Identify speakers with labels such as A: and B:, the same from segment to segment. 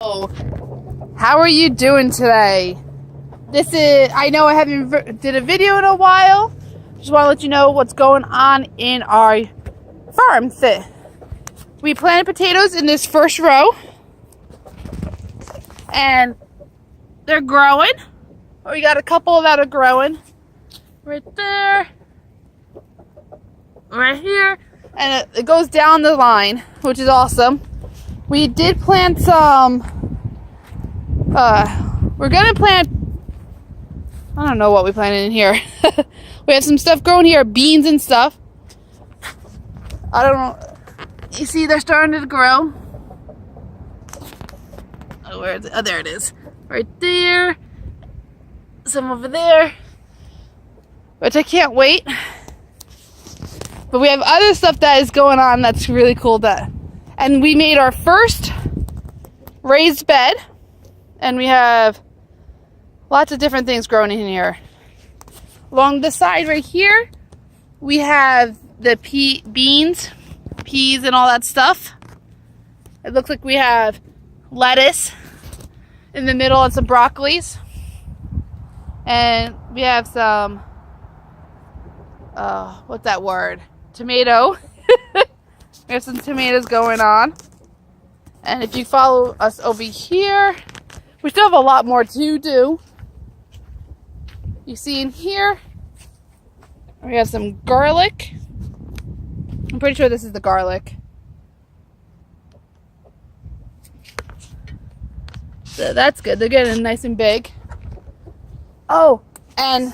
A: Oh, how are you doing today? I know I haven't did a video in a while. Just want to let you know what's going on in our farm. We planted potatoes in this first row, and they're growing. We got a couple that are growing right there, right here, and it goes down the line, which is awesome. We did plant some, we're gonna plant, I don't know what we planted in here. We have some stuff growing here, beans and stuff. I don't know, you see they're starting to grow. Oh, where is it? Oh, there it is. Right there. Some over there. Which I can't wait. But we have other stuff that is going on that's really cool. And we made our first raised bed. And we have lots of different things growing in here. Along the side right here, we have the beans, peas, and all that stuff. It looks like we have lettuce in the middle and some broccolis. And we have some, what's that word? Tomato. We have some tomatoes going on. And if you follow us over here, we still have a lot more to do. You see in here, we have some garlic. I'm pretty sure this is the garlic. So that's good. They're getting nice and big. Oh, and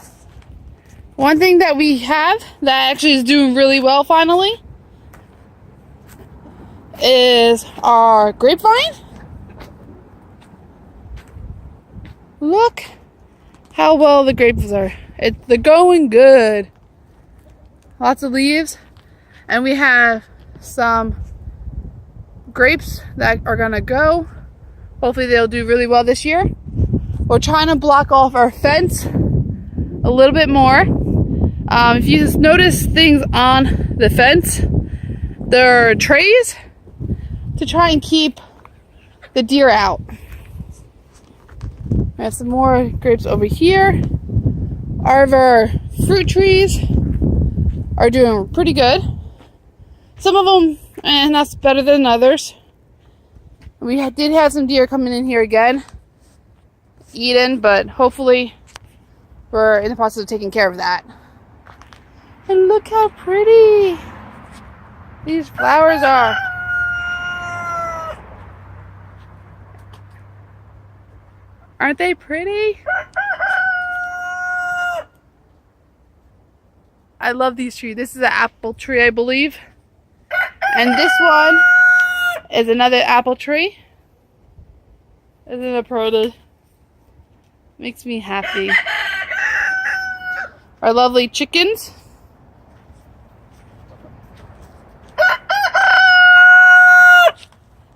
A: one thing that we have that actually is doing really well finally is our grapevine. Look how well the grapes are. They're going good. Lots of leaves. And we have some grapes that are gonna go. Hopefully they'll do really well this year. We're trying to block off our fence a little bit more. If you just notice things on the fence, there are trays to try and keep the deer out. We have some more grapes over here. All of our fruit trees are doing pretty good. Some of them, that's better than others. We did have some deer coming in here again, eating, but hopefully we're in the process of taking care of that. And look how pretty these flowers are. Aren't they pretty? I love these trees. This is an apple tree, I believe. And this one is another apple tree. Isn't it pretty? Makes me happy. Our lovely chickens.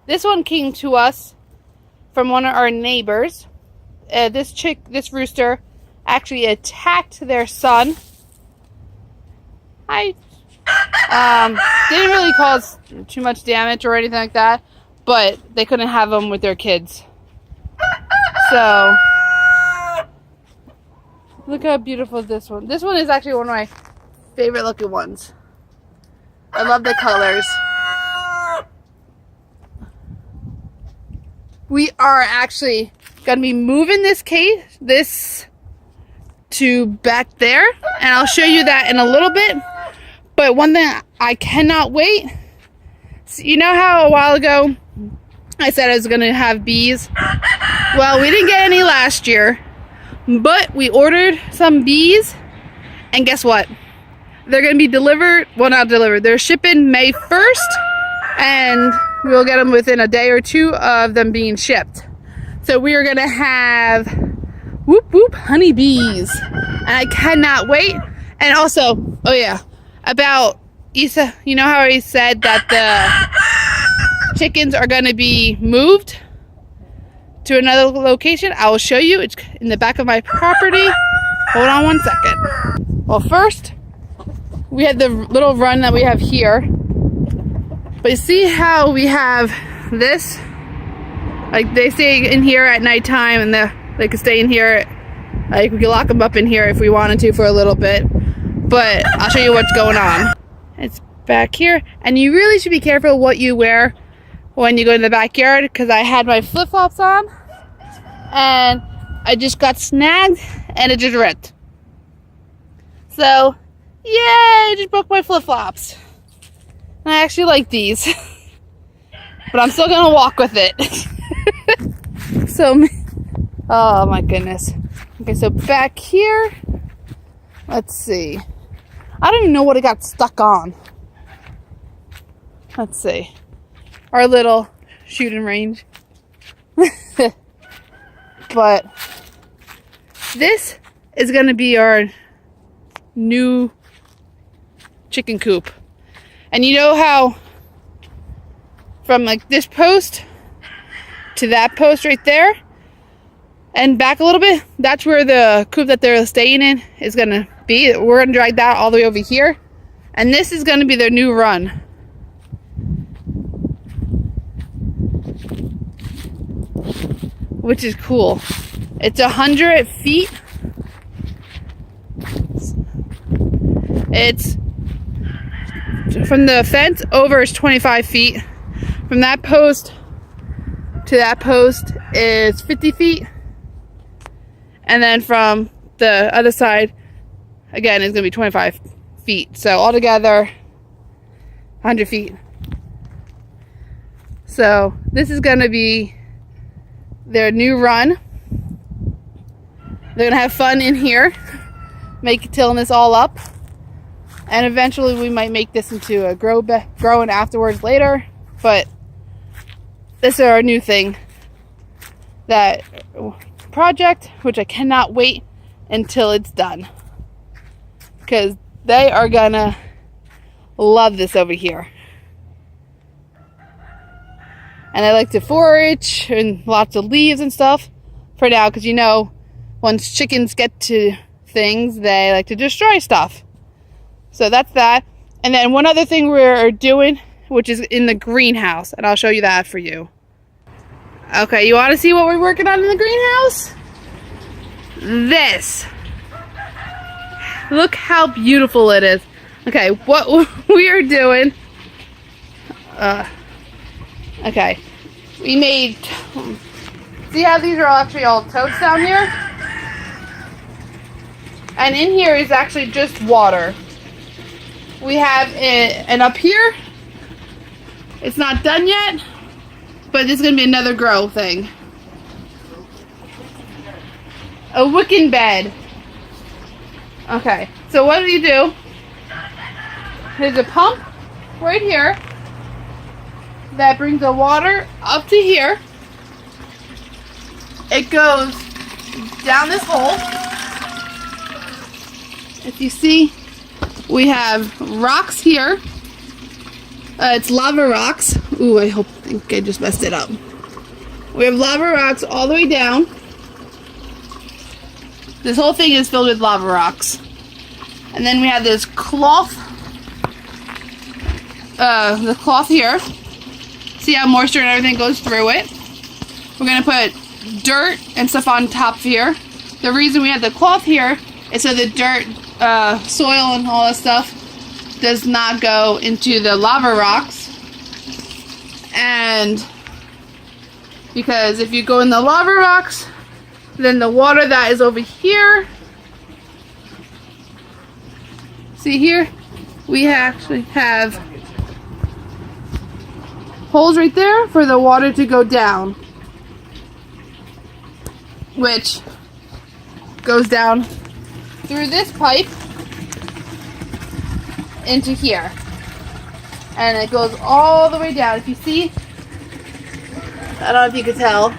A: This one came to us from one of our neighbors. This rooster actually attacked their son. Didn't really cause too much damage or anything like that, but they couldn't have them with their kids. So, look how beautiful this one. This one is actually one of my favorite looking ones. I love the colors. We are actually going to be moving this to back there, and I'll show you that in a little bit. But one thing I cannot wait, so you know how a while ago I said I was going to have bees? Well, we didn't get any last year, but we ordered some bees, and guess what? They're going to be delivered, well, not delivered, they're shipping May 1st, and we'll get them within a day or two of them being shipped. So we are going to have whoop whoop honeybees, and I cannot wait. And also, oh yeah, about Isa, you know how I said that the chickens are going to be moved to another location? I will show you. It's in the back of my property. Hold on one second. Well, first we had the little run that we have here, but you see how we have this Like they stay in here at nighttime, and they can stay in here. Like we can lock them up in here if we wanted to for a little bit. But I'll show you what's going on. It's back here, and you really should be careful what you wear when you go in the backyard, because I had my flip-flops on and I just got snagged and it just ripped. So, yay, I just broke my flip-flops. And I actually like these. But I'm still gonna walk with it. So, oh my goodness. Okay, so back here, let's see. I don't even know what it got stuck on. Let's see. Our little shooting range. But this is going to be our new chicken coop. And you know how from like this post to that post right there and back a little bit, that's where the coop that they're staying in is going to be. We're going to drag that all the way over here. And this is going to be their new run. Which is cool. It's 100 feet. It's from the fence over is 25 feet. From that post to that post is 50 feet. And then from the other side, again, is going to be 25 feet. So altogether, 100 feet. So this is going to be their new run. They're gonna have fun in here, tilling this all up, and eventually we might make this into a growing afterwards later. But this is our new thing, that project, which I cannot wait until it's done, because they are gonna love this over here. And I like to forage and lots of leaves and stuff for now, because you know, once chickens get to things, they like to destroy stuff. So that's that. And then one other thing we're doing, which is in the greenhouse, and I'll show you that for you. Okay, you want to see what we're working on in the greenhouse? This. Look how beautiful it is. Okay, what we are doing... Okay, we made, see how these are actually all totes down here? And in here is actually just water. We have it, and up here, it's not done yet, but this is going to be another grow thing. A wicking bed. Okay, so what do you do? There's a pump right here that brings the water up to here. It goes down this hole. If you see, we have rocks here. It's lava rocks. Ooh, I think I just messed it up. We have lava rocks all the way down. This whole thing is filled with lava rocks. And then we have this cloth, the cloth here. See how moisture and everything goes through it. We're going to put dirt and stuff on top here. The reason we have the cloth here is so the dirt, soil and all that stuff does not go into the lava rocks. And because if you go in the lava rocks, then the water that is over here, see here, we actually have holes right there for the water to go down, which goes down through this pipe into here, and it goes all the way down. If you see, I don't know if you can tell,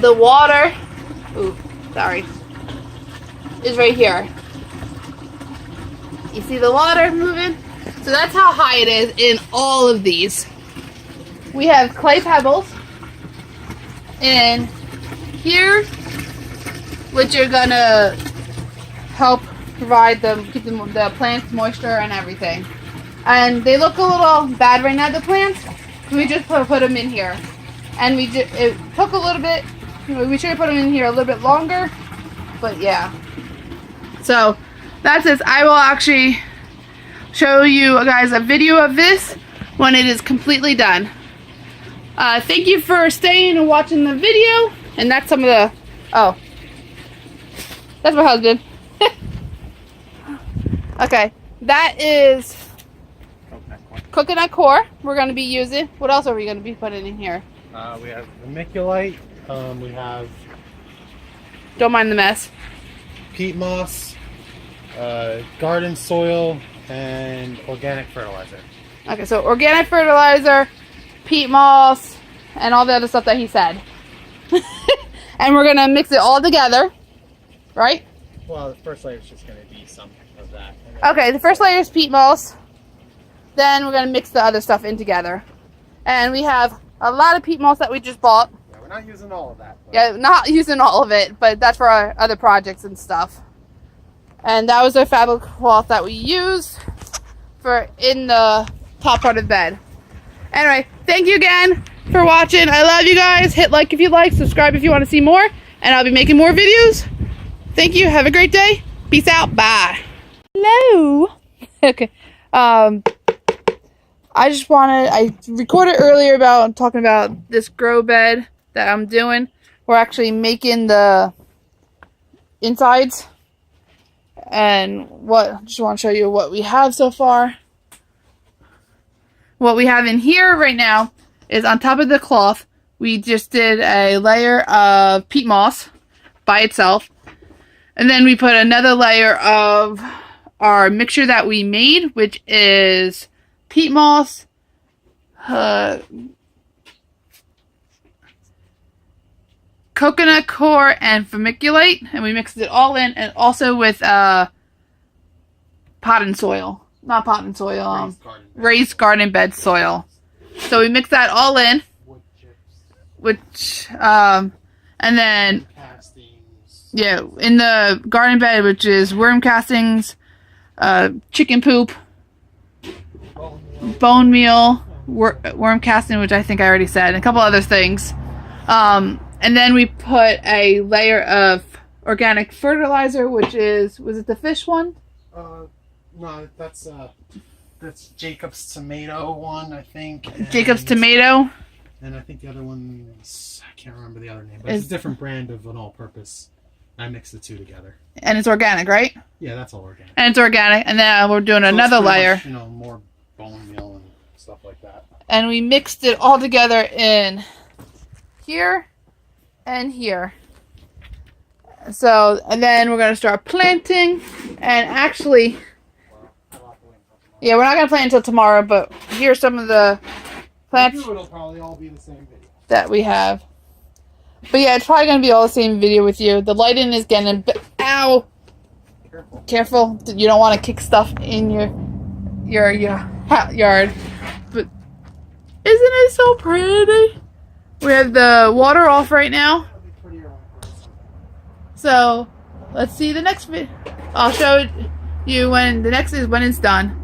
A: the water, ooh, sorry, is right here. You see the water moving? So that's how high it is in all of these. We have clay pebbles in here, which are gonna help provide keep the plants moisture and everything. And they look a little bad right now, the plants. We just put them in here. And it took a little bit. We should have put them in here a little bit longer, but yeah. So that's it. I will actually show you guys a video of this when it is completely done. Thank you for staying and watching the video. And that's some of the, oh, that's my husband. Okay, that is coconut core we're going to be using. What else are we going to be putting in here?
B: We have vermiculite, we have...
A: Don't mind the mess.
B: Peat moss, garden soil, and organic fertilizer.
A: Okay, so organic fertilizer, peat moss, and all the other stuff that he said. And we're going to mix it all together, right?
B: Well, the first layer is just going to be some of that.
A: Okay, the first layer is peat moss. Then we're going to mix the other stuff in together. And we have a lot of peat moss that we just bought.
B: Yeah, we're not using all of that. But...
A: Yeah, not using all of it, but that's for our other projects and stuff. And that was our fabric cloth that we used for in the top part of the bed. Anyway, thank you again for watching. I love you guys. Hit like if you like, subscribe if you want to see more, and I'll be making more videos. Thank you. Have a great day. Peace out. Bye. Hello. Okay. I recorded earlier about talking about this grow bed that I'm doing. We're actually making the insides, and just want to show you what we have so far. What we have in here right now is on top of the cloth, we just did a layer of peat moss by itself. And then we put another layer of our mixture that we made, which is peat moss, coconut core, and vermiculite. And we mixed it all in, and also with potting soil. Not potting soil, raised garden bed soil. So we mix that all in, and then, yeah, in the garden bed, which is worm castings, chicken poop, bone meal, worm casting, which I think I already said, and a couple other things. And then we put a layer of organic fertilizer, which was it the fish one?
B: No, that's Jacob's tomato one, I think.
A: Jacob's tomato.
B: And I think the other one's, I can't remember the other name, but it's a different brand of an all-purpose. I mixed the two together. And
A: it's organic, right?
B: Yeah, that's all organic.
A: And it's organic, and then we're doing another layer.
B: Much, more bone meal and stuff like that.
A: And we mixed it all together in here and here. So, and then we're going to start planting, and actually... Yeah, we're not going to plant until tomorrow, but here's some of the plants
B: it'll probably all be the same video
A: that we have. But yeah, it's probably going to be all the same video with you. The lighting is getting ow! Careful. You don't want to kick stuff in your yard. But isn't it so pretty? We have the water off right now. So, let's see the next video. I'll show you when the next is when it's done.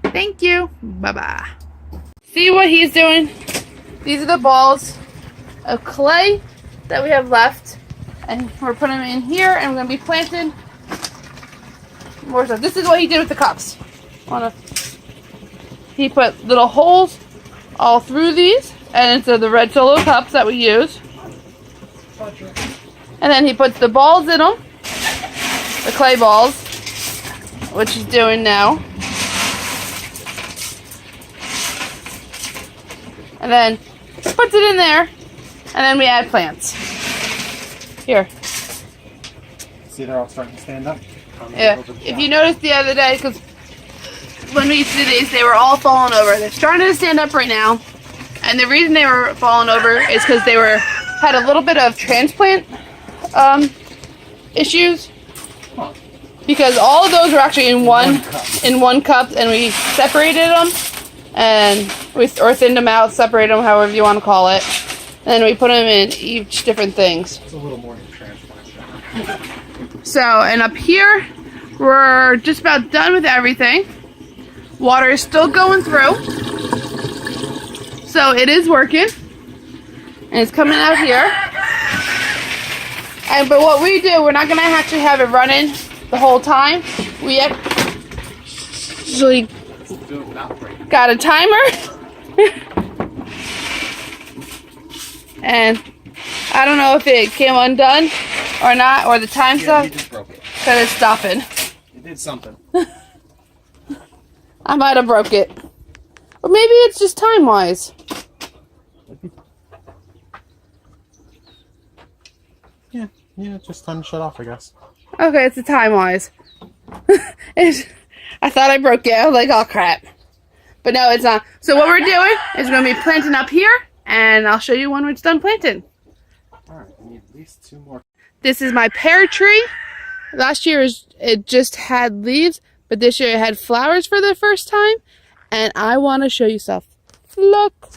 A: Thank you. Bye-bye. See what he's doing? These are the balls of clay that we have left. And we're putting them in here, and we're going to be planting more stuff. This is what he did with the cups. He put little holes all through these, and it's the red Solo cups that we use. And then he puts the balls in them, the clay balls, which he's doing now. And then puts it in there, and then we add plants. Here.
B: See, they're all starting to stand up.
A: Yeah. If you noticed the other day, because when we used to do these, they were all falling over. They're starting to stand up right now. And the reason they were falling over is because they had a little bit of transplant issues. Because all of those were actually in one cup, and we separated them. And or thinned them out, separated them, however you want to call it. And then we put them in each different things.
B: It's a little more than transplant.
A: So, and up here, we're just about done with everything. Water is still going through. So it is working. And it's coming out here. But what we do, we're not going to actually have it running the whole time. We actually got a timer. And I don't know if it came undone or not, or the time's up.
B: You just broke it.
A: Because it's stopping.
B: You did something.
A: I might have broke it. Or maybe it's just time-wise.
B: Yeah, it's just time to shut off, I guess.
A: Okay, it's a time-wise. I thought I broke it. I was like, oh, crap. But no, it's not. So what we're doing is we're going to be planting up here, and I'll show you when it's done planting.
B: Alright, we need at least 2 more.
A: This is my pear tree. Last year it just had leaves, but this year it had flowers for the first time. And I want to show you stuff. Look.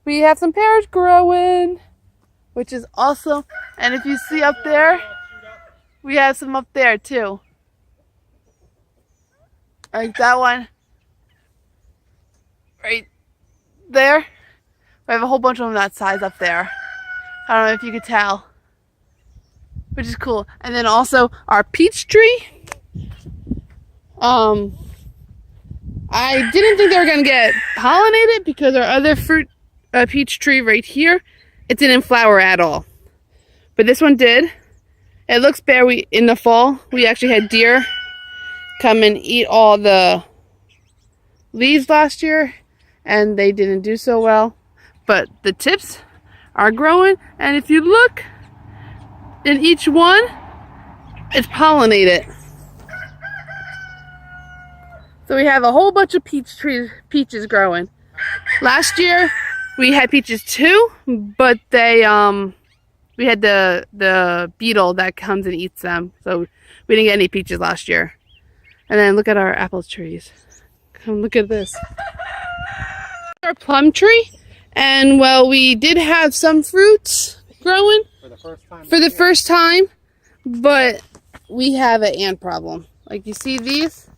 A: We have some pears growing, which is awesome. And if you see up there, we have some up there too. Like that one. Right there. We have a whole bunch of them that size up there. I don't know if you could tell. Which is cool. And then also our peach tree. I didn't think they were going to get pollinated because our other fruit peach tree right here, it didn't flower at all. But this one did. It looks bare. In the fall, we actually had deer come and eat all the leaves last year, and they didn't do so well. But the tips are growing, and if you look in each one, it's pollinated. So we have a whole bunch of peaches growing. Last year we had peaches too, but they we had the beetle that comes and eats them, so we didn't get any peaches last year. And then look at our apple trees. Come look at this. Our plum tree, and well, we did have some fruits growing for the first time, but we have an ant problem. Like you see these,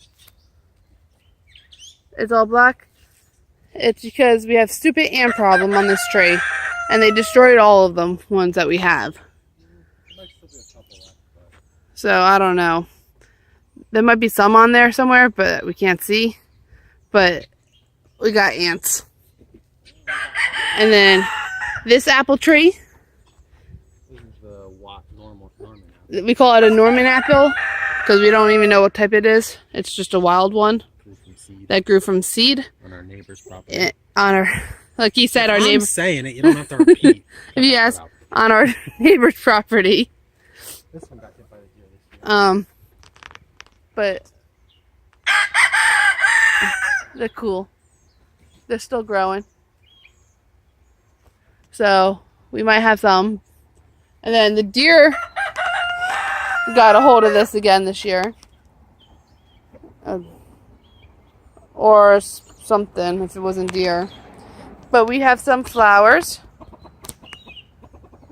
A: it's all black. It's because we have stupid ant problem on this tree, and they destroyed all of them ones that we have. So I don't know. There might be some on there somewhere, but we can't see. But we got ants. And then this apple tree.
B: This is the Norman apple.
A: We call it a Norman apple because we don't even know what type it is. It's just a wild one that grew from seed.
B: On our neighbor's property.
A: Like he said, our neighbor.
B: I'm saying it. You don't have to repeat.
A: If you ask, on our neighbor's property.
B: This one got hit by the deer this year.
A: But they're cool. They're still growing. So we might have some. And then the deer got a hold of this again this year. Or something if it wasn't deer. But we have some flowers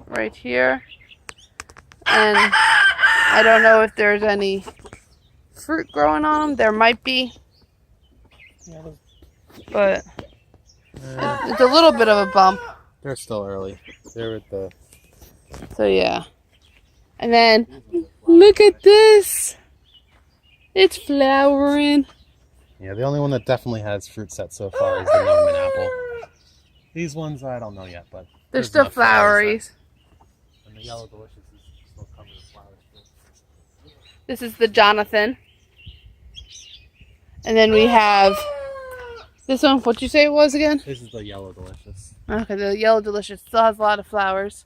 A: right here. And I don't know if there's any fruit growing on them. There might be. But it's a little bit of a bump.
B: They're still early. They're at the...
A: So yeah. And then look at this. It's flowering.
B: Yeah, the only one that definitely has fruit set so far is the Norman apple. These ones I don't know yet, but
A: they're still flowery.
B: And the yellow delicious is still coming with flowers too.
A: This is the Jonathan. And then we have this one. What'd you say it was again?
B: This is the yellow delicious.
A: Okay, the yellow delicious still has a lot of flowers.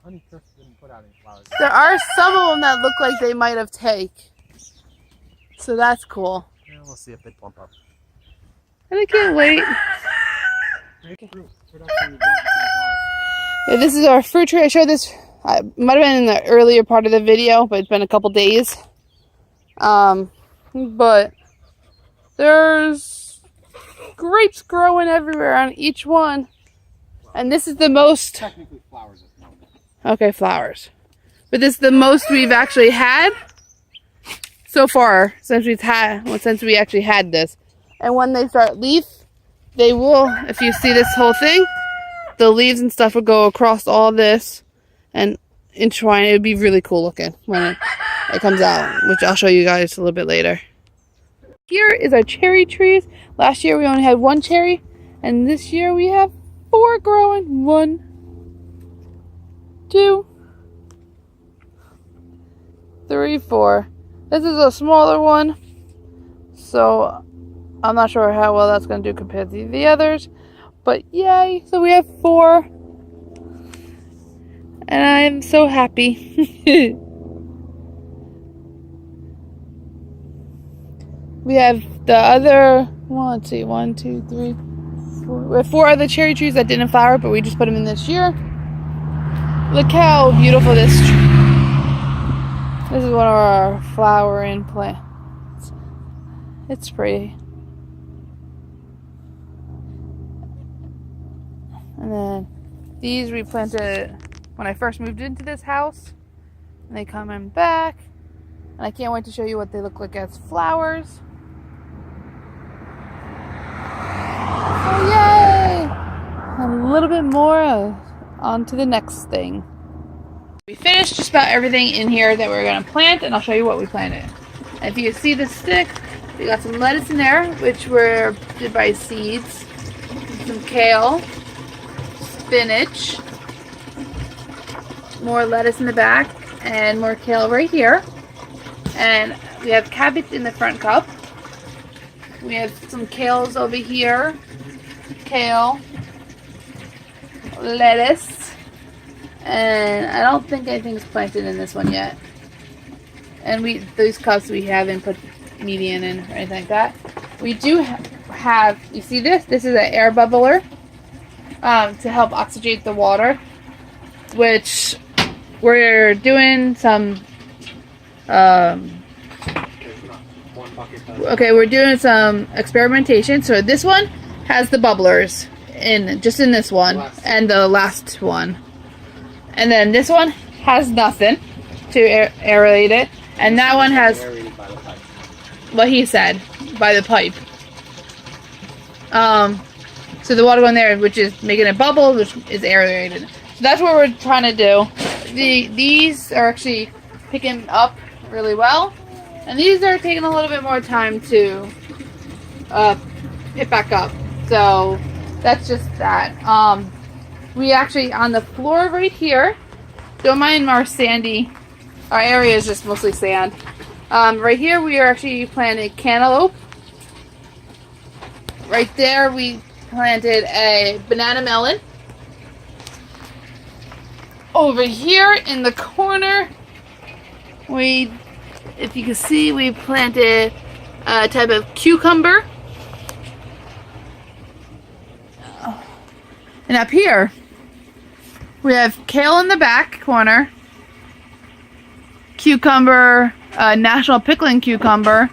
B: Honeycrisp didn't put out any flowers.
A: There are some of them that look like they might have take. So that's cool.
B: Yeah, we'll see if they plump up.
A: And I can't wait. Yeah, this is our fruit tree. I showed this. It might have been in the earlier part of the video, but it's been a couple days. But there's grapes growing everywhere on each one. And this is the most...
B: Technically flowers at the moment.
A: Okay, flowers. But this is the most we've actually had so far since we actually had this. And when they start they will, if you see this whole thing, the leaves and stuff will go across all this and entwine. It would be really cool looking when it comes out, which I'll show you guys a little bit later. Here is our cherry trees. Last year we only had 1 cherry, and this year we have 4 growing. 1, 2, 3, 4. This is a smaller one, so I'm not sure how well that's going to do compared to the others, but yay! So we have 4, and I'm so happy. We have the other, let's see, 1, 2, 3, 4. We have 4 other cherry trees that didn't flower, but we just put them in this year. Look how beautiful this tree. This is one of our flowering plants. It's pretty. And then these we planted when I first moved into this house. And they coming back. And I can't wait to show you what they look like as flowers. Oh, yay! A little bit more on to the next thing. We finished just about everything in here that we're going to plant, and I'll show you what we planted. If you see the stick, we got some lettuce in there, which were did by seeds, some kale, spinach, more lettuce in the back, and more kale right here. And we have cabbage in the front cup. We have some kales over here, kale, lettuce, and I don't think anything's planted in this one yet. And those cups we haven't put median in or anything like that. We do have, you see this? This is an air bubbler to help oxygenate the water, which we're doing some we're doing some experimentation. So this one has the bubblers in this one and the last one, and then this one has nothing to aerate it, and that one has what he said by the pipe. So the water going there, which is making it bubble, which is aerated. So that's what we're trying to do. These are actually picking up really well, and these are taking a little bit more time to pick back up. So that's just that. We actually, on the floor right here, don't mind our sandy, our area is just mostly sand. Right here we are actually planting cantaloupe. Right there we planted a banana melon. Over here in the corner, if you can see, we planted a type of cucumber. And up here, we have kale in the back corner, cucumber, national pickling cucumber,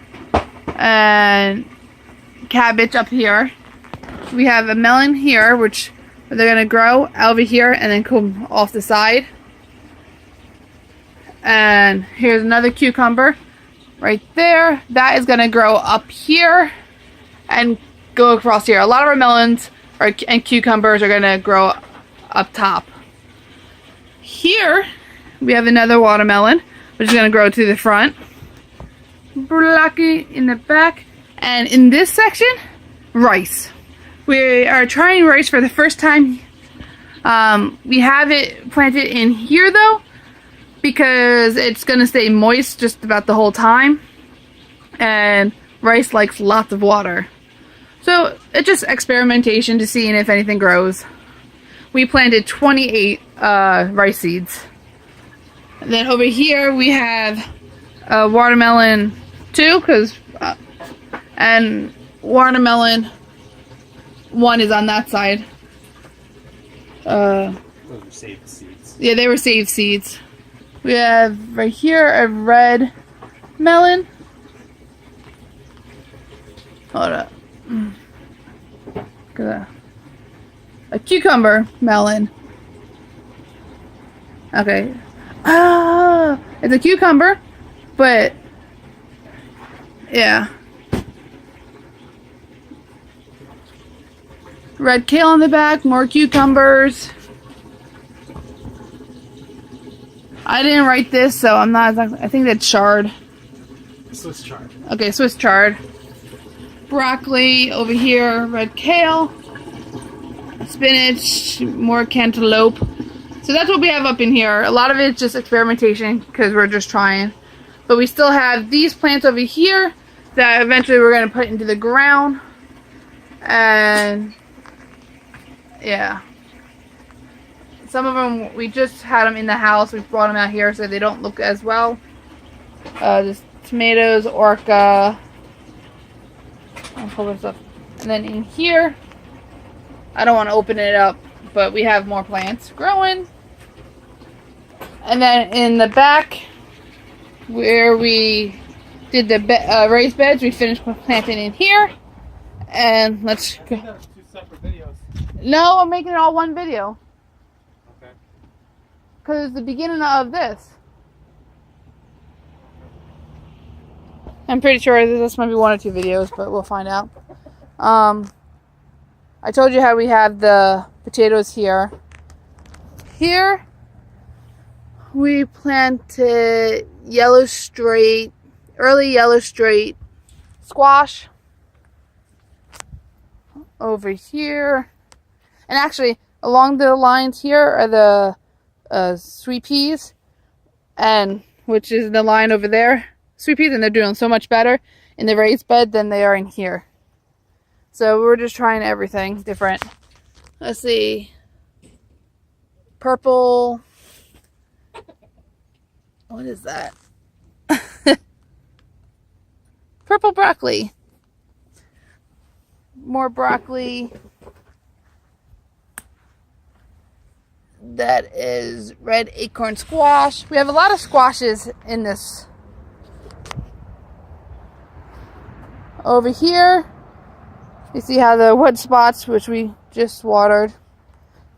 A: and cabbage up here. We have a melon here, which they're going to grow over here and then come off the side. And here's another cucumber right there. That is going to grow up here and go across here. A lot of our melons and cucumbers are going to grow up top. Here we have another watermelon, which is going to grow to the front. Blocky in the back. And in this section, rice. We are trying rice for the first time. We have it planted in here though, because it's going to stay moist just about the whole time. And rice likes lots of water. So it's just experimentation to see if anything grows. We planted 28 rice seeds. And then over here we have a watermelon too, and watermelon 1 is on that side.
B: Those were saved seeds.
A: Yeah, they were saved seeds. We have right here a red melon. Hold up. Look at that. A cucumber melon. Okay. Ah, it's a cucumber, but yeah. red kale in the back, more cucumbers. I didn't write this, so I'm not exactly, I think that's chard.
B: Swiss chard.
A: Okay, Swiss chard. Broccoli over here, red kale, spinach, more cantaloupe. So that's what we have up in here. A lot of it's just experimentation because we're just trying. But we still have these plants over here that eventually we're going to put into the ground. And yeah. Some of them, we just had them in the house. We brought them out here so they don't look as well. Just tomatoes, orca, a whole bunch of stuff. And then in here, I don't want to open it up, but we have more plants growing. And then in the back, where we did the raised beds, we finished planting in here. And let's go.
B: That was 2 separate videos.
A: No, I'm making it all one video.
B: Okay.
A: Because it's the beginning of this. I'm pretty sure this might be 1 or 2 videos, but we'll find out. I told you how we have the potatoes here. Here, we planted early yellow straight squash. Over here. And actually, along the lines here are the sweet peas, and which is the line over there. Sweet peas, and they're doing so much better in the raised bed than they are in here. So we're just trying everything different. Let's see. Purple. What is that? Purple broccoli. More broccoli. That is red acorn squash. We have a lot of squashes in this. Over here, you see how the wood spots, which we just watered.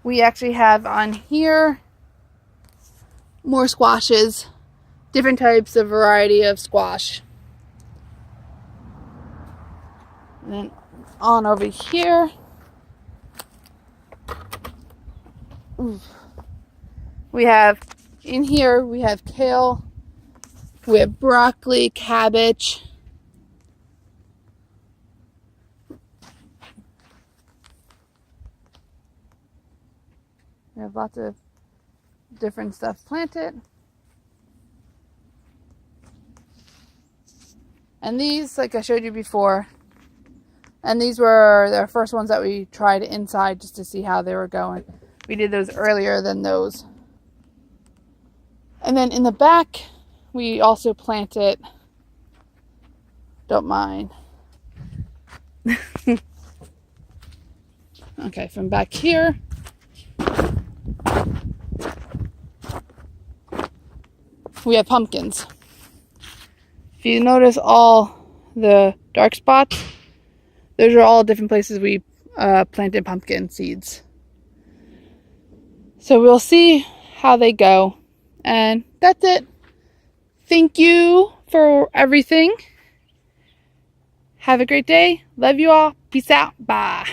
A: We actually have on here more squashes, different types of variety of squash. And then on over here, we have, in here, we have kale, we have broccoli, cabbage. We have lots of different stuff planted. And these, like I showed you before, and these were the first ones that we tried inside just to see how they were going. We did those earlier than those. And then in the back, we also planted, don't mind. Okay, from back here, we have pumpkins. If you notice all the dark spots, those are all different places we planted pumpkin seeds. So we'll see how they go. And that's it. Thank you for everything. Have a great day. Love you all. Peace out. Bye.